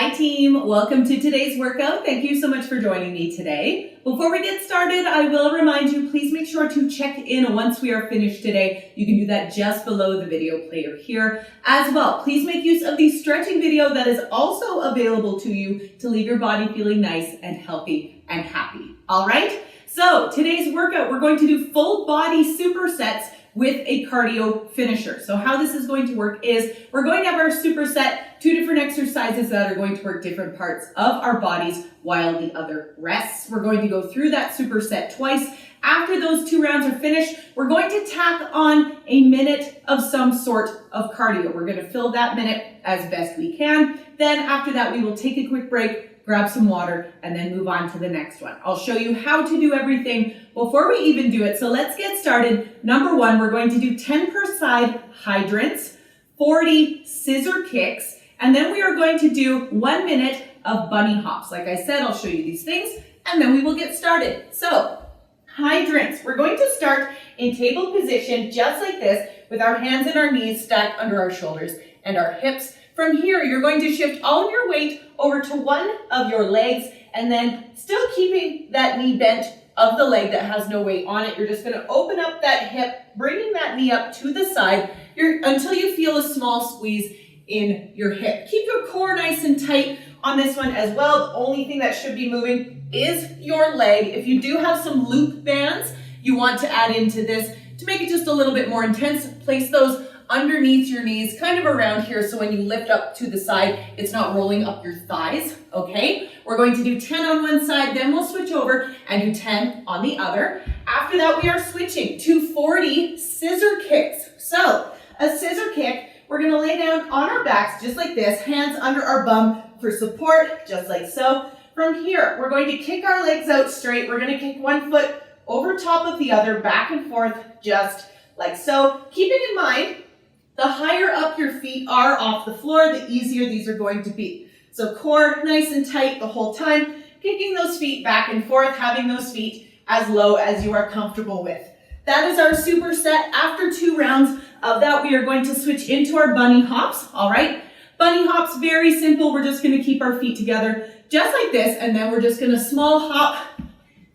Hi team, welcome to today's workout. Thank you so much for joining me today. Before we get started, I will remind you, please make sure to check in once we are finished today. You can do that just below the video player here. As well, please make use of the stretching video that is also available to you to leave your body feeling nice and healthy and happy. All right, so today's workout, we're going to do full body supersets with a cardio finisher. So how this is going to work is we're going to have our superset, 2 different exercises that are going to work different parts of our bodies while the other rests. We're going to go through that superset twice. After those 2 rounds are finished, we're going to tack on a minute of some sort of cardio. We're going to fill that minute as best we can. Then after that, we will take a quick break, grab some water, and then move on to the next one. I'll show you how to do everything before we even do it. So let's get started. Number 1, we're going to do 10 per side hydrants, 40 scissor kicks, and then we are going to do 1 minute of bunny hops. Like I said, I'll show you these things, and then we will get started. So, hydrants. We're going to start in table position, just like this, with our hands and our knees stacked under our shoulders and our hips. From here, you're going to shift all of your weight over to one of your legs, and then still keeping that knee bent of the leg that has no weight on it. You're just going to open up that hip, bringing that knee up to the side until you feel a small squeeze in your hip. Keep your core nice and tight on this one as well. The only thing that should be moving is your leg. If you do have some loop bands you want to add into this to make it just a little bit more intense, place those underneath your knees, kind of around here, so when you lift up to the side, it's not rolling up your thighs, okay? We're going to do 10 on one side, then we'll switch over and do 10 on the other. After that, we are switching to 40 scissor kicks. So, a scissor kick, we're gonna lay down on our backs just like this, hands under our bum for support, just like so. From here, we're going to kick our legs out straight. We're gonna kick one foot over top of the other, back and forth, just like so. Keeping in mind, the higher up your feet are off the floor, the easier these are going to be. So core nice and tight the whole time, kicking those feet back and forth, having those feet as low as you are comfortable with. That is our superset. After 2 rounds of that, we are going to switch into our bunny hops, all right? Bunny hops, very simple. We're just gonna keep our feet together just like this, and then we're just gonna small hop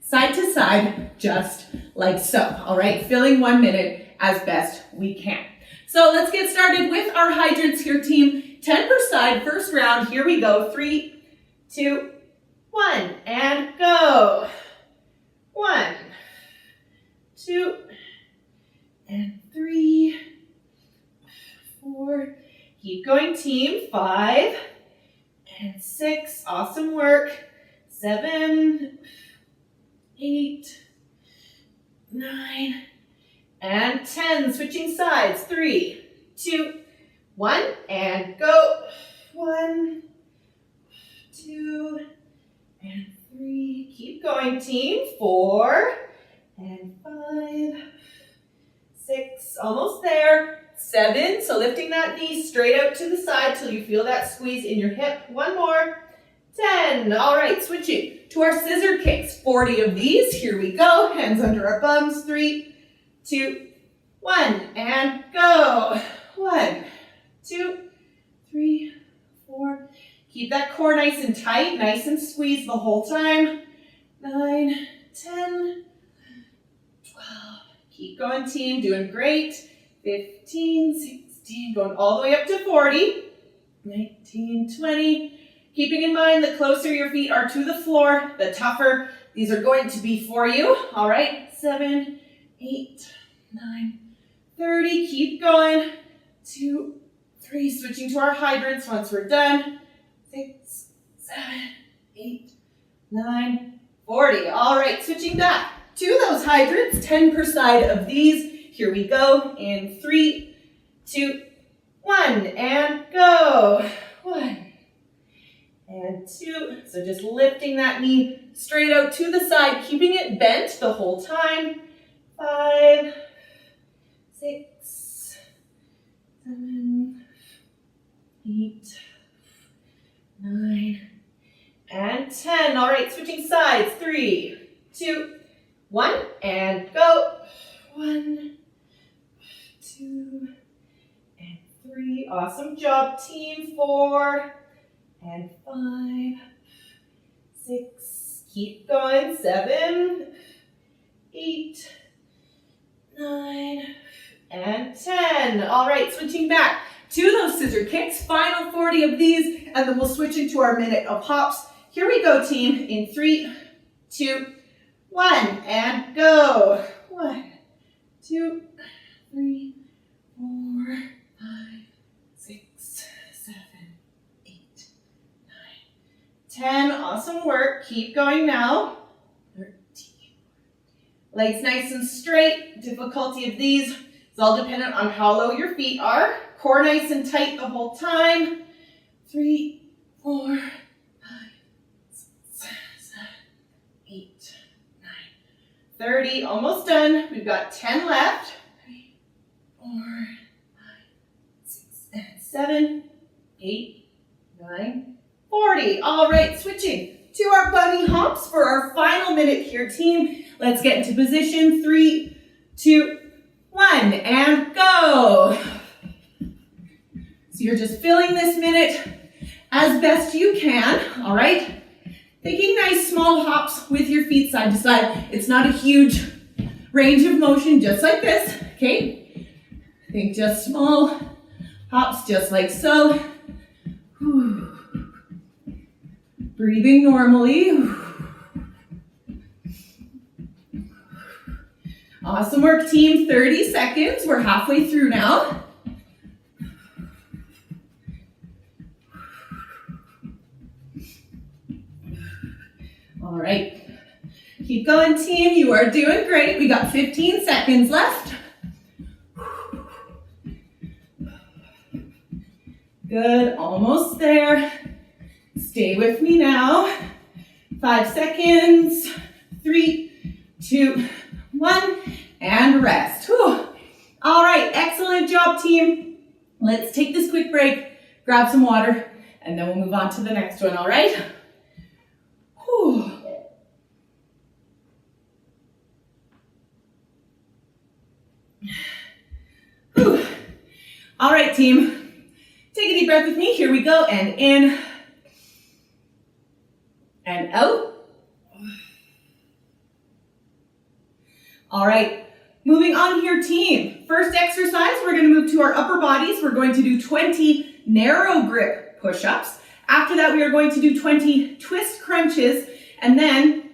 side to side, just like so, all right? Filling 1 minute as best we can. So let's get started with our hydrants here, team. 10 per side, first round. Here we go. 3, 2, 1, and go. 1, 2, and 3, 4. Keep going, team. 5 and 6. Awesome work. 7, 8, 9. And 10, switching sides. 3, 2, 1, and go. 1, 2, and 3. Keep going, team. 4, and 5, 6, almost there. 7, so lifting that knee straight out to the side till you feel that squeeze in your hip. 1 more. 10, all right, switching to our scissor kicks. 40 of these, here we go. Hands under our bums. 3, 2, 1, and go. 1, 2, 3, 4. Keep that core nice and tight, nice and squeezed the whole time. 9, 10, 12. Keep going, team, doing great. 15, 16, going all the way up to 40. 19, 20. Keeping in mind, the closer your feet are to the floor, the tougher these are going to be for you. All right, 7, 8, 9, 30. Keep going. 2, 3. Switching to our hydrants once we're done. 6, 7, 8, 9, 40. All right, switching back to those hydrants. 10 per side of these. Here we go. In 3, 2, 1, and go. 1 and 2. So just lifting that knee straight out to the side, keeping it bent the whole time. 5, 6, 7, 8, 9, and 10. All right, switching sides. 3, 2, 1, and go. 1, 2, and 3. Awesome job, team. 4, and 5, 6, keep going, 7, 8, 9, and 10. All right, switching back to those scissor kicks, final 40 of these, and then we'll switch into our minute of hops. Here we go, team, in 3, 2, 1, and go. 1, 2, 3, 4, 5, 6, 7, 8, 9, 10. Awesome work. Keep going now. 13. Legs nice and straight. Difficulty of these is all dependent on how low your feet are. Core nice and tight the whole time. 3, 4, 5, 6, 7, 8, 9, 30. Almost done. We've got 10 left. 3, 4, 5, 6, and 7, 8, 9, 40. All right, switching to our bunny hops for our final minute here, team. Let's get into position. 3, 2, 1, and go. So you're just filling this minute as best you can, all right? Taking nice small hops with your feet side to side. It's not a huge range of motion, just like this, okay? Think just small hops, just like so. Whew. Breathing normally. Awesome work, team. 30 seconds. We're halfway through now. All right. Keep going, team. You are doing great. We got 15 seconds left. Good. Almost there. Stay with me now. 5 seconds. 3, 2, 1, and rest. Whew. All right, excellent job, team. Let's take this quick break, grab some water, and then we'll move on to the next one, all right? Whew. Whew. All right, team. Take a deep breath with me. Here we go, and in, and out. All right, moving on here, team. First exercise, we're going to move to our upper bodies. We're going to do 20 narrow grip push-ups. After that, we are going to do 20 twist crunches. And then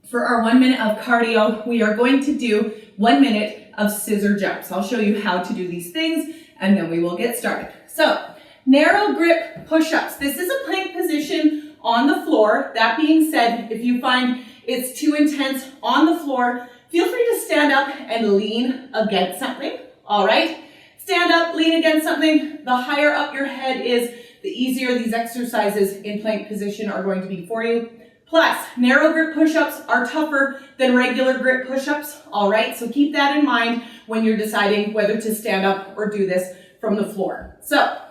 for our 1 minute of cardio, we are going to do 1 minute of scissor jumps. I'll show you how to do these things, and then we will get started. So, narrow grip push-ups. This is a plank position on the floor. That being said, if you find it's too intense on the floor, feel free to stand up and lean against something, all right? Stand up, lean against something. The higher up your head is, the easier these exercises in plank position are going to be for you. Plus, narrow grip push-ups are tougher than regular grip push-ups, all right? So keep that in mind when you're deciding whether to stand up or do this from the floor. So,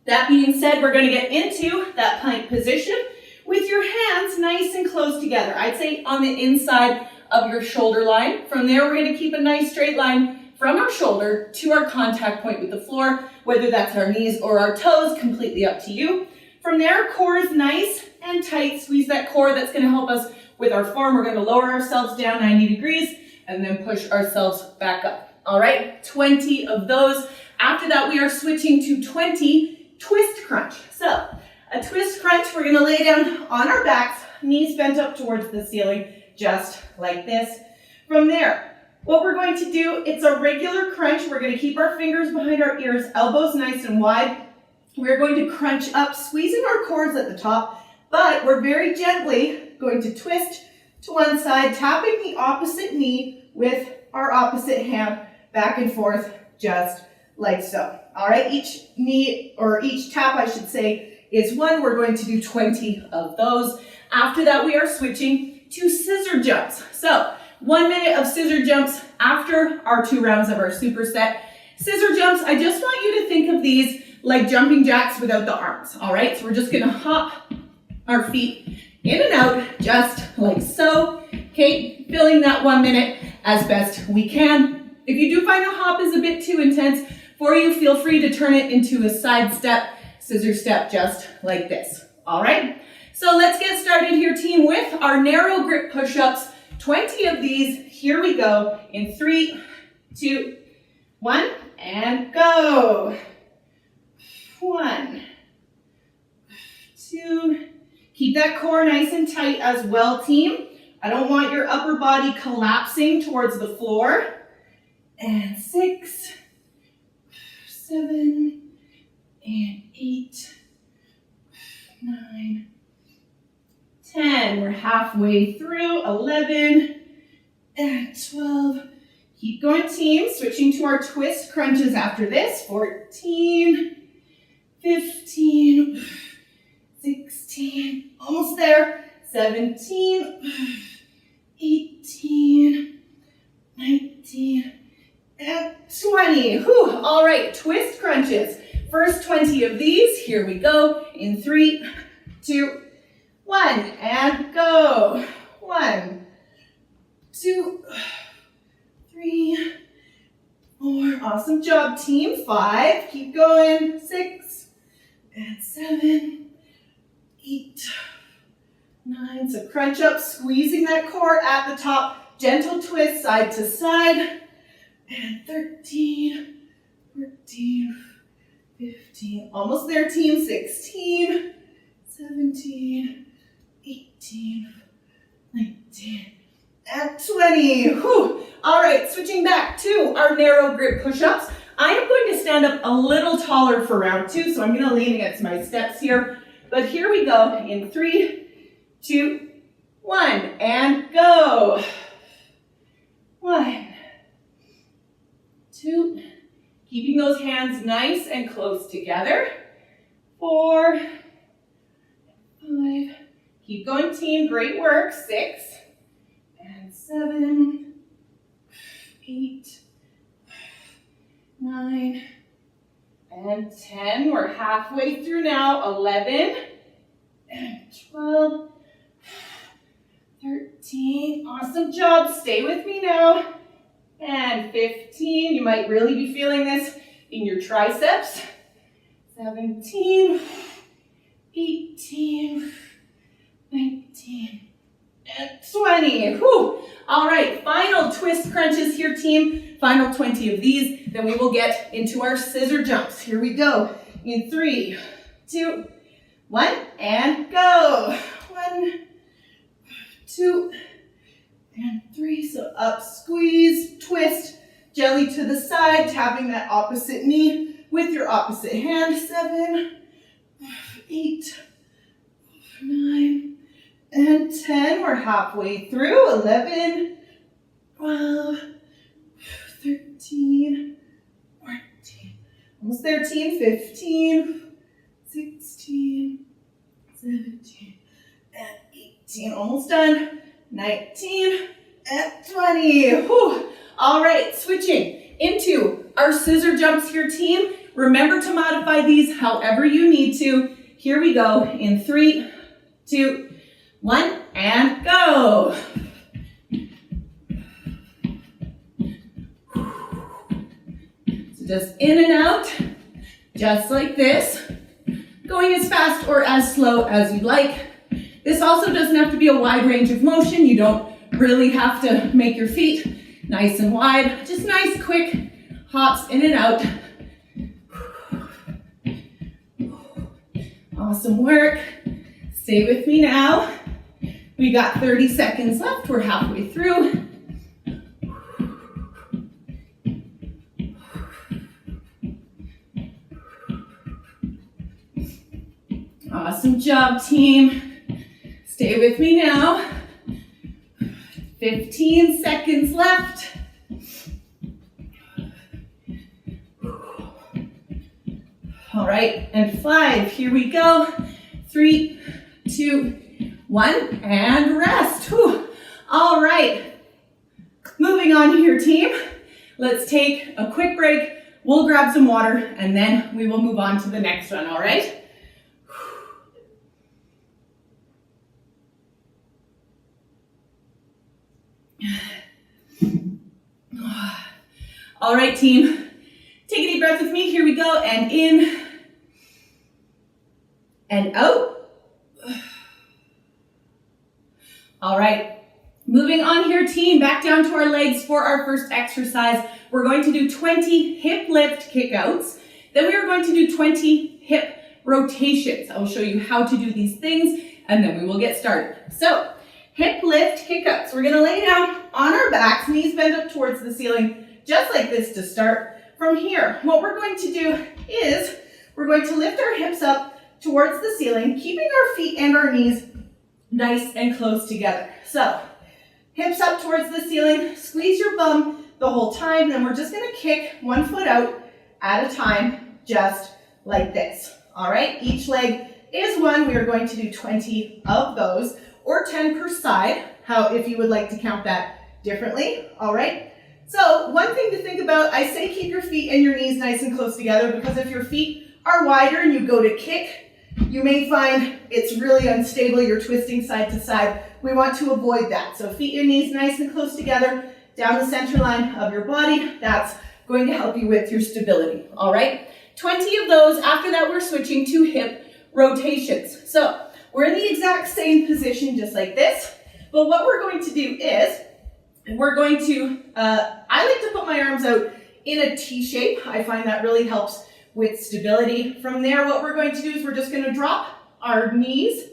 that being said, we're gonna get into that plank position with your hands nice and close together. I'd say on the inside of your shoulder line. From there, we're gonna keep a nice straight line from our shoulder to our contact point with the floor, whether that's our knees or our toes, completely up to you. From there, core is nice and tight. Squeeze that core. That's gonna help us with our form. We're gonna lower ourselves down 90 degrees and then push ourselves back up. All right, 20 of those. After that, we are switching to 20 twist crunch. So, a twist crunch, we're gonna lay down on our backs, knees bent up towards the ceiling, just like this. From there, what we're going to do, it's a regular crunch. We're going to keep our fingers behind our ears, elbows nice and wide. We're going to crunch up, squeezing our cores at the top, but we're very gently going to twist to one side, tapping the opposite knee with our opposite hand back and forth, just like so. All right, each knee, or each tap, I should say, is one. We're going to do 20 of those. After that, we are switching to scissor jumps. So 1 minute of scissor jumps after our 2 rounds of our superset. Scissor jumps, I just want you to think of these like jumping jacks without the arms, all right? So we're just gonna hop our feet in and out just like so. Okay, filling that 1 minute as best we can. If you do find the hop is a bit too intense for you, feel free to turn it into a side step, scissor step, just like this. All right, so let's get started here, team, with our narrow grip push-ups. 20 of these. Here we go. In 3, 2, 1, and go. 1, 2. Keep that core nice and tight as well, team. I don't want your upper body collapsing towards the floor. And 6, 7, and 8, 9, 10. We're halfway through. 11 and 12. Keep going, team. Switching to our twist crunches after this. 14, 15, 16, almost there. 17, 18, 19, and 20. Whew. All right, twist crunches. First 20 of these. Here we go. In 3, 2, 1, and go. 1, 2, 3, 4. Awesome job, team. 5. Keep going. 6 and 7, 8, 9. So crunch up, squeezing that core at the top. Gentle twist side to side. And 13, 14, 15. Almost there, team. 16, 17, 18, 19, and 20. Whew. All right, switching back to our narrow grip push-ups. I am going to stand up a little taller for round 2, so I'm going to lean against my steps here. But here we go in 3, 2, 1, and go. 1, 2, keeping those hands nice and close together. 4, 5, keep going, team, great work. 6, and 7, 8, 9, and 10. We're halfway through now. 11, and 12, 13. Awesome job. Stay with me now. And 15. You might really be feeling this in your triceps. 17, 18, 19, and 20. Whew. All right, final twist crunches here, team. Final 20 of these. Then we will get into our scissor jumps. Here we go. In 3, 2, 1, and go. 1, 2, and 3. So up, squeeze, twist, gently to the side, tapping that opposite knee with your opposite hand. 7, 8, 9, and 10. We're halfway through. 11, 12, 13, 14. Almost there, team. 15, 16, 17, and 18. Almost done. 19 and 20. Whew. All right, switching into our scissor jumps here, team. Remember to modify these however you need to. Here we go in 3, 2, 1, and go. So just in and out, just like this. Going as fast or as slow as you'd like. This also doesn't have to be a wide range of motion. You don't really have to make your feet nice and wide. Just nice, quick hops in and out. Awesome work. Stay with me now. We got 30 seconds left. We're halfway through. Awesome job, team. Stay with me now. 15 seconds left. All right, and 5. Here we go. 3, 2, 1, and rest. Whew. All right. Moving on here, team. Let's take a quick break. We'll grab some water, and then we will move on to the next one, all right? All right, team. Take a deep breath with me. Here we go. And in and out. All right, moving on here, team, back down to our legs for our first exercise. We're going to do 20 hip lift kickouts. Then we are going to do 20 hip rotations. I will show you how to do these things, and then we will get started. So, hip lift kickouts. We're gonna lay down on our backs, knees bent up towards the ceiling, just like this to start. From here, what we're going to do is we're going to lift our hips up towards the ceiling, keeping our feet and our knees nice and close together. So, hips up towards the ceiling, squeeze your bum the whole time, then we're just gonna kick one foot out at a time, just like this. All right, each leg is one. We are going to do 20 of those, or 10 per side, if you would like to count that differently. All right, so one thing to think about, I say keep your feet and your knees nice and close together, because if your feet are wider and you go to kick, you may find it's really unstable, you're twisting side to side. We want to avoid that. So feet and knees nice and close together, down the center line of your body. That's going to help you with your stability, all right? 20 of those. After that, we're switching to hip rotations. So we're in the exact same position, just like this. But what we're going to do is, we're going to, I like to put my arms out in a T shape. I find that really helps with stability. From there, what we're going to do is we're just going to drop our knees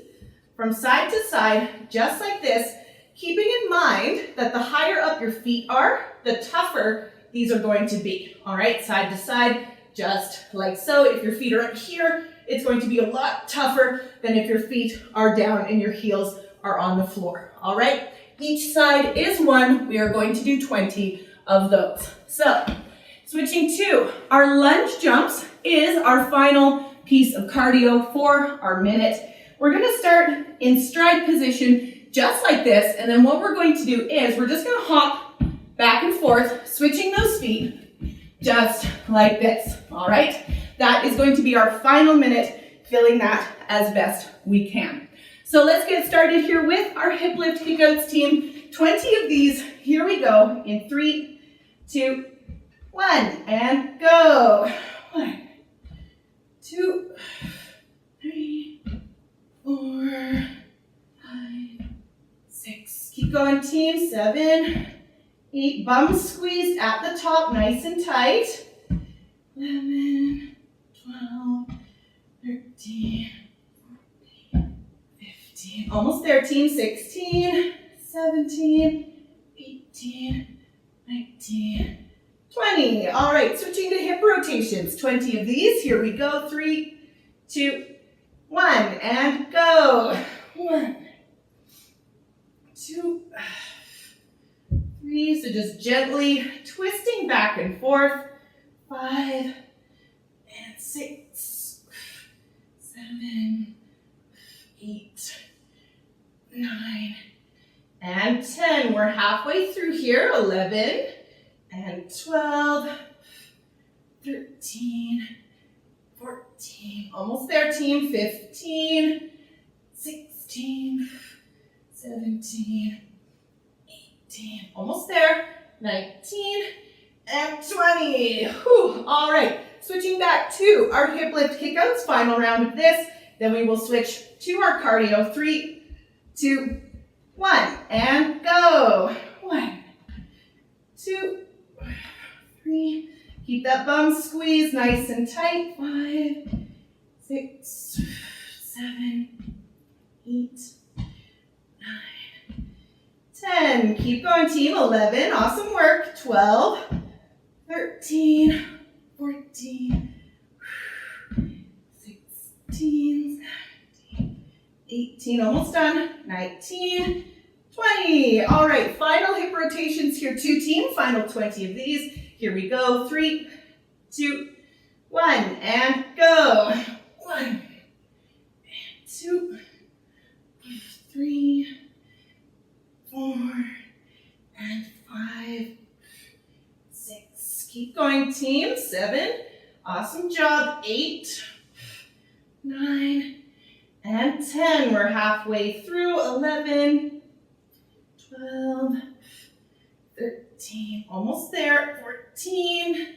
from side to side, just like this, keeping in mind that the higher up your feet are, the tougher these are going to be. All right, side to side, just like so. If your feet are up here, it's going to be a lot tougher than if your feet are down and your heels are on the floor. All right, each side is one. We are going to do 20 of those. So, switching to our lunge jumps is our final piece of cardio for our minute. We're going to start in stride position just like this, and then what we're going to do is we're just going to hop back and forth, switching those feet just like this. All right, that is going to be our final minute, filling that as best we can. So let's get started here with our hip lift kickouts, team. 20 of these. Here we go in 3, 2, 1, and go. 1, 2, 3, 4, 5, 6. Keep going, team. 7, 8. Bum squeezed at the top, nice and tight. 11, 12, 13, 14, 15. Almost there, team. 16, 17, 18, 19, 20. All right, switching to hip rotations. 20 of these. Here we go. 3, 2, 1, and go. 1, 2, 3. So just gently twisting back and forth. 5, and 6, 7, 8, 9, and 10. We're halfway through here. 11, and 12, 13, 14. Almost there, team. 15, 16, 17, 18. Almost there. 19, and 20. Whew. All right. Switching back to our hip lift kickouts. Final round of this. Then we will switch to our cardio. 3, 2, 1, and go. 1, 2, 3. Keep that bum squeezed nice and tight. 5, 6, 7, 8, 9, 10. Keep going, team. 11. Awesome work. 12, 13, 14, 16, 17, 18. Almost done. 19, 20. All right, final hip rotations here too, team. Final 20 of these. Here we go. 3, 2, 1, and go. 1, and 2, 3, 4, and 5, 6. Keep going, team. 7. Awesome job. 8, 9, and 10. We're halfway through. 11, 12, 13. Almost there. 14,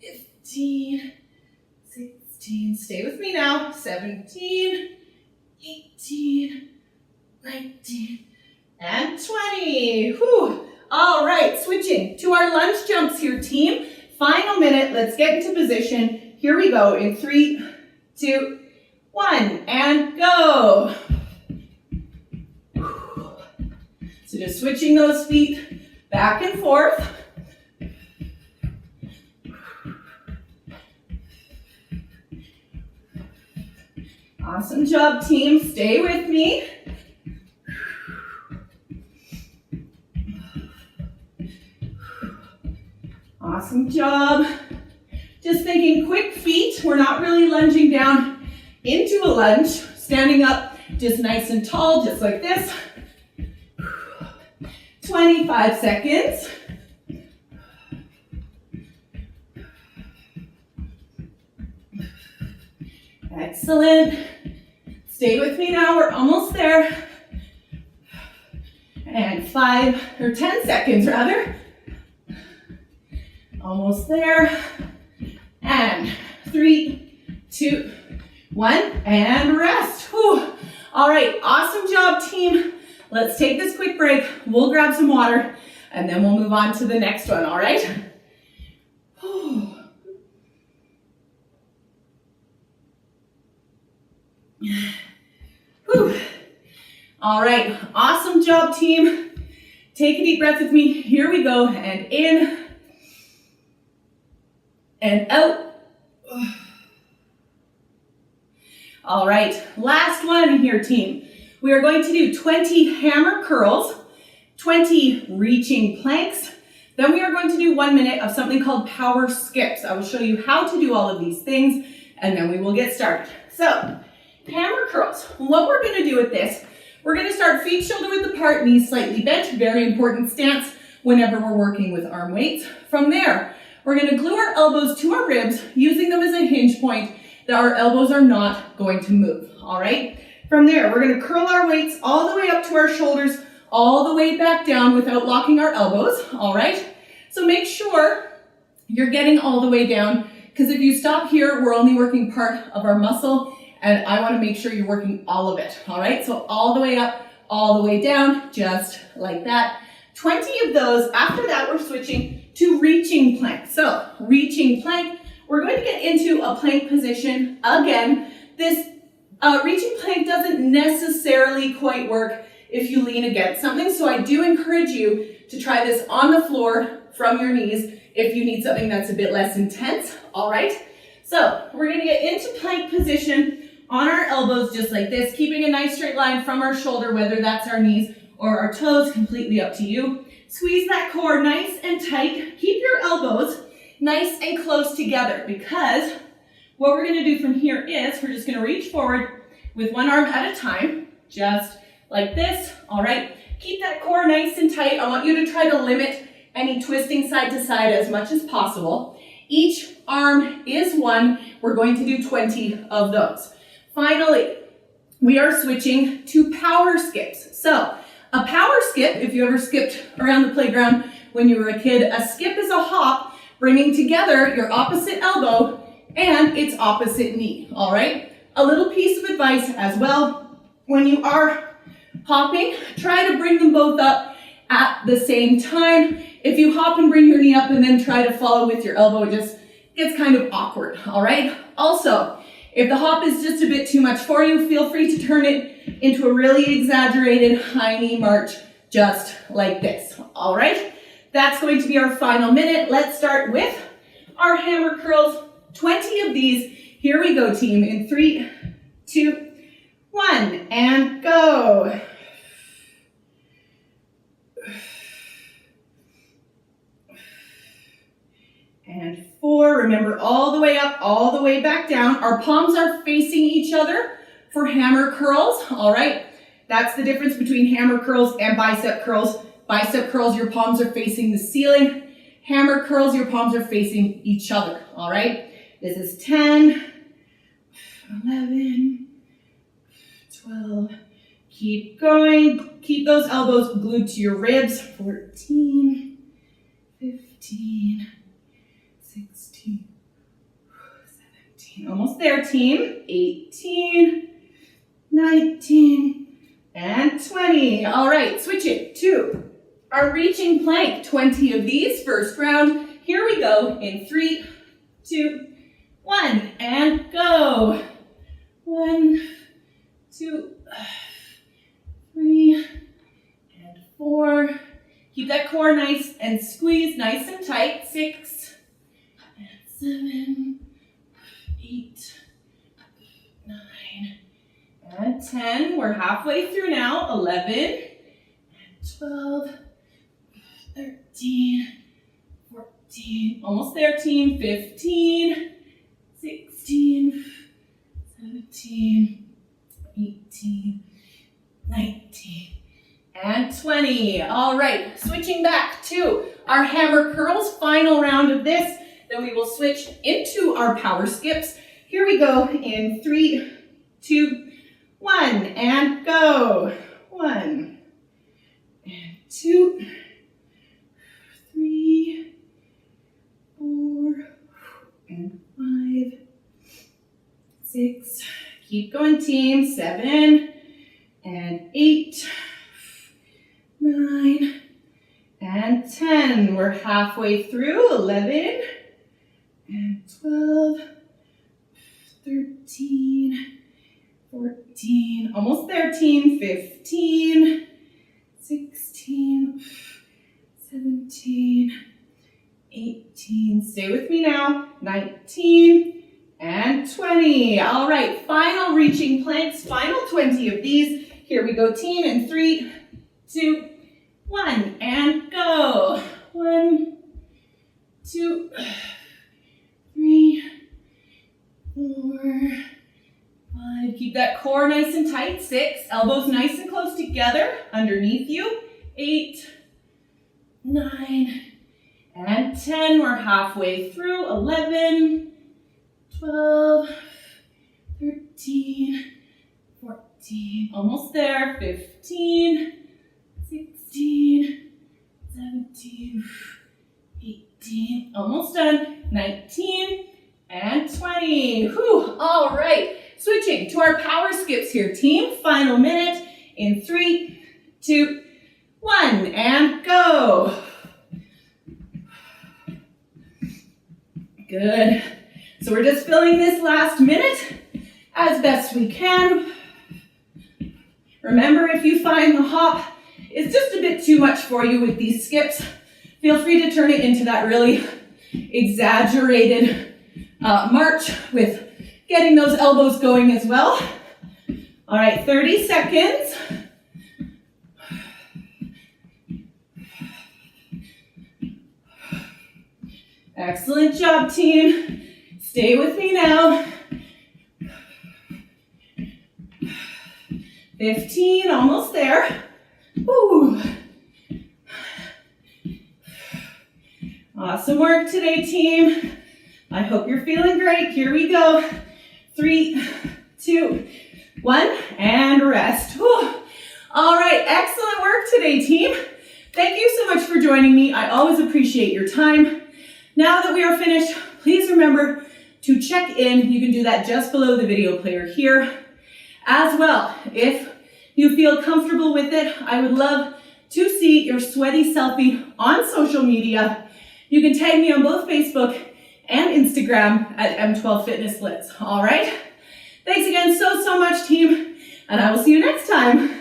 15, 16. Stay with me now. 17, 18, 19, and 20. Whew. All right, switching to our lunge jumps here, team. Final minute, let's get into position. Here we go in 3, 2, 1, and go. So just switching those feet back and forth. Awesome job, team. Stay with me. Awesome job. Just thinking quick feet. We're not really lunging down into a lunge. Standing up just nice and tall, just like this. 25 seconds. Excellent. Stay with me now, we're almost there. And 5 or 10 seconds rather. Almost there. And 3, 2, 1, and rest. Whew. All right, awesome job, team. Let's take this quick break. We'll grab some water and then we'll move on to the next one, all right? Whew. Whew. All right, awesome job, team. Take a deep breath with me. Here we go, and in and out. All right, last one here, team. We are going to do 20 hammer curls, 20 reaching planks. Then we are going to do 1 minute of something called power skips. I will show you how to do all of these things, and then we will get started. So, hammer curls. What we're going to do with this, we're going to start feet shoulder width apart, knees slightly bent. Very important stance whenever we're working with arm weights. From there, we're going to glue our elbows to our ribs, using them as a hinge point that our elbows are not going to move, all right? From there, we're going to curl our weights all the way up to our shoulders, all the way back down without locking our elbows, all right? So make sure you're getting all the way down, because if you stop here, we're only working part of our muscle, and I want to make sure you're working all of it, all right? So all the way up, all the way down, just like that. 20 of those. After that, we're switching to reaching plank. So reaching plank, we're going to get into a plank position. Again, this reaching plank doesn't necessarily quite work if you lean against something, so I do encourage you to try this on the floor from your knees if you need something that's a bit less intense, all right? So we're going to get into plank position on our elbows just like this, keeping a nice straight line from our shoulder, whether that's our knees or our toes, completely up to you. Squeeze that core nice and tight. Keep your elbows nice and close together, because what we're going to do from here is we're just going to reach forward with one arm at a time, just like this, all right? Keep that core nice and tight. I want you to try to limit any twisting side to side as much as possible. Each arm is one. We're going to do 20 of those. Finally, we are switching to power skips. So a power skip, if you ever skipped around the playground when you were a kid, a skip is a hop bringing together your opposite elbow and its opposite knee, all right? A little piece of advice as well, when you are hopping, try to bring them both up at the same time. If you hop and bring your knee up and then try to follow with your elbow, it just gets kind of awkward, all right? Also, if the hop is just a bit too much for you, feel free to turn it into a really exaggerated high knee march, just like this, all right? That's going to be our final minute. Let's start with our hammer curls. 20 of these. Here we go, team. In 3, 2, 1, and go. And 4. Remember, all the way up, all the way back down. Our palms are facing each other for hammer curls, all right? That's the difference between hammer curls and bicep curls. Bicep curls, your palms are facing the ceiling. Hammer curls, your palms are facing each other, all right? This is 10, 11, 12. Keep going. Keep those elbows glued to your ribs. 14, 15, 16, 17. Almost there, team. 18, 19, and and 20. All right, switch it to our reaching plank. 20 of these, first round. Here we go in 3, 2, 1, and go. 1, 2, 3, and 4. Keep that core nice and squeezed, nice and tight. 6, and 7, 8, 9, and 10. We're halfway through now. 11, and 12, 13, 14, almost there, team. 15, 16, 17, 18, 19, and 20. All right, switching back to our hammer curls, final round of this. Then we will switch into our power skips. Here we go in 3, 2, 1, and go. 1, and 2, 3, 4, and 5, 6. Keep going, team. 7, and 8, 9, and 10. We're halfway through. 11, and 12, 13, 14, almost there, team. 15, 16, 17, 18, stay with me now. 19, and 20. All right, final reaching planks, final 20 of these. Here we go, team, in 3, 2, 1, and go. 1, 2, 3, 4, 5. Keep that core nice and tight. 6, elbows nice and close together underneath you. 8, 9, and 10. We're halfway through. 11, 12, 13, 14, almost there. 15, 16, 17, 18, almost done. 19, and 20. Whew. All right, switching to our power skips here, team. Final minute in 3, 2, 1, and go. Good. So we're just filling this last minute as best we can. Remember, if you find the hop is just a bit too much for you with these skips, feel free to turn it into that really exaggerated march with getting those elbows going as well. All right, 30 seconds. Excellent job, team. Stay with me now. 15, almost there. Woo. Awesome work today, team. I hope you're feeling great. Here we go. 3, 2, 1, and rest. Whew. All right, excellent work today, team. Thank you so much for joining me. I always appreciate your time. Now that we are finished, please remember to check in. You can do that just below the video player here. As well, if you feel comfortable with it, I would love to see your sweaty selfie on social media. You can tag me on both Facebook and Instagram at M12 Fitness Liz. All right? Thanks again so much, team, and I will see you next time.